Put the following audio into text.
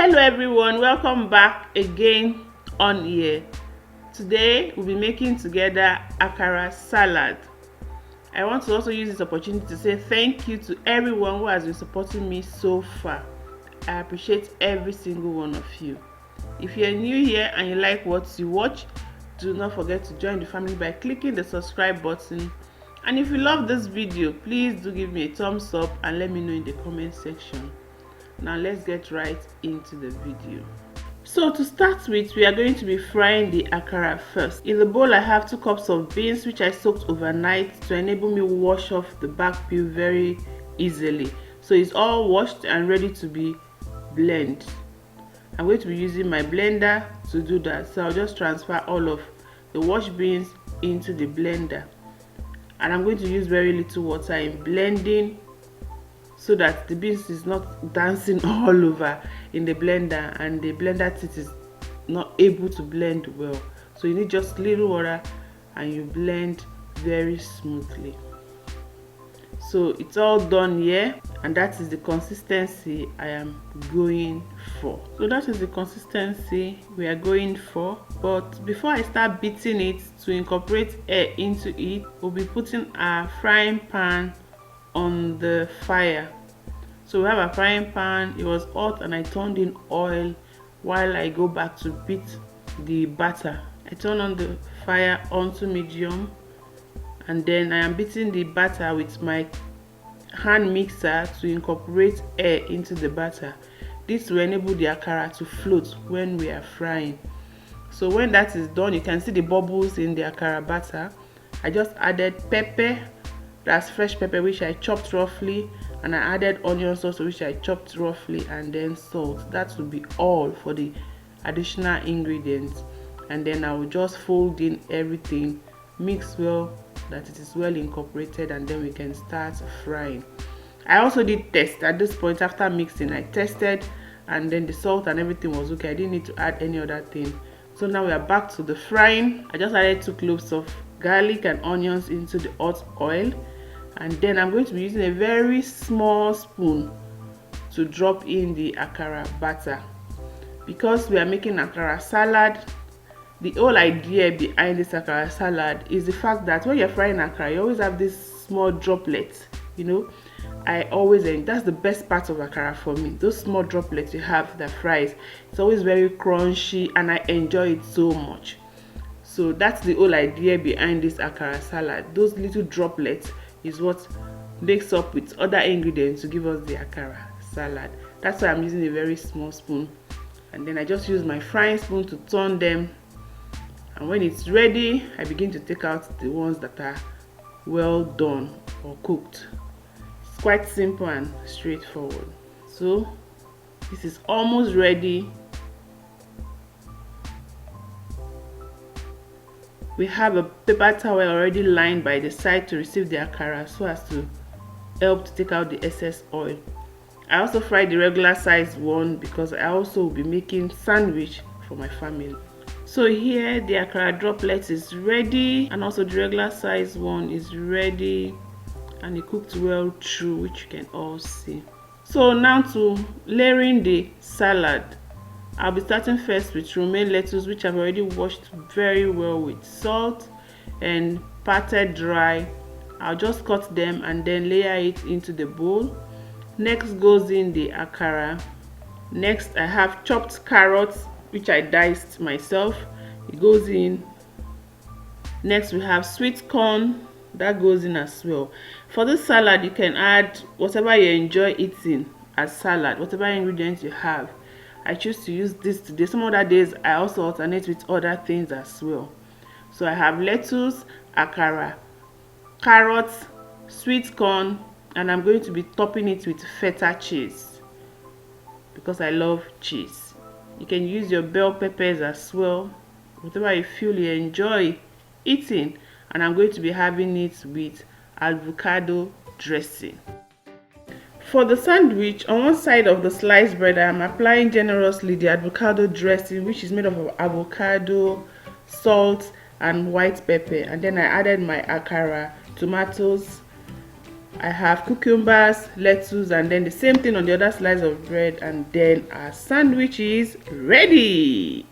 Hello everyone, welcome back again on here. Today we'll be making together Akara salad. I want to also use this opportunity to say thank you to everyone who has been supporting me so far. I appreciate every single one of you. If you're new here and you like what you watch, do not forget to join the family by clicking the subscribe button. And if you love this video, please do give me a thumbs up and let me know in the comment section. Now let's get right into the video. So to start with, we are going to be frying the akara first. In the bowl I have 2 cups of beans which I soaked overnight to enable me wash off the back peel very easily. So it's all washed and ready to be blended. I'm going to be using my blender to do that. So I'll just transfer all of the washed beans into the blender. And I'm going to use very little water in blending so that the beans is not dancing all over in the blender and the blender teeth is not able to blend well. So you need just little water and you blend very smoothly. So it's all done here, and that is the consistency I am going for. So that is the consistency we are going for. But before I start beating it to incorporate air into it, we'll be putting our frying pan on the fire. So we have a frying pan. It was hot and I turned in oil while I go back to beat the batter. I turn on the fire onto medium, and then I am beating the batter with my hand mixer to incorporate air into the batter. This will enable the akara to float when we are frying. So when that is done, you can see the bubbles in the akara batter. I just added pepper, that's fresh pepper which I chopped roughly, and I added onion sauce which I chopped roughly, and then salt. That will be all for the additional ingredients. And then I will just fold in everything, mix well that it is well incorporated, and then we can start frying. I also did test at this point. After mixing, I tested, and then the salt and everything was okay. I didn't need to add any other thing. So now we are back to the frying. I just added 2 cloves of garlic and onions into the hot oil, and then I'm going to be using a very small spoon to drop in the akara batter. Because we are making akara salad, the whole idea behind this akara salad is the fact that when you're frying akara, you always have this small droplets, you know. That's the best part of akara for me, those small droplets you have that fries. It's always very crunchy and I enjoy it so much. So that's the whole idea behind this akara salad. Those little droplets is what makes up with other ingredients to give us the akara salad. That's why I'm using a very small spoon, and then I just use my frying spoon to turn them. And when it's ready, I begin to take out the ones that are well done or cooked. It's quite simple and straightforward. So this is almost ready. We have a paper towel already lined by the side to receive the akara so as to help to take out the excess oil. I also fried the regular size one because I also will be making sandwich for my family. So here the akara droplet is ready, and also the regular size one is ready, and it cooked well through, which you can all see. So now to layering the salad. I'll be starting first with romaine lettuce, which I've already washed very well with salt and patted dry. I'll just cut them and then layer it into the bowl. Next goes in the akara. Next I have chopped carrots which I diced myself. It goes in. Next we have sweet corn, that goes in as well. For this salad you can add whatever you enjoy eating as salad, whatever ingredients you have. I choose to use this today. Some other days I also alternate with other things as well. So I have lettuce, akara, carrots, sweet corn, and I'm going to be topping it with feta cheese because I love cheese. You can use your bell peppers as well, whatever you feel you enjoy eating. And I'm going to be having it with avocado dressing. For the sandwich, on one side of the sliced bread, I am applying generously the avocado dressing, which is made of avocado, salt, and white pepper. And then I added my akara, tomatoes, I have cucumbers, lettuce, and then the same thing on the other slice of bread, and then our sandwich is ready.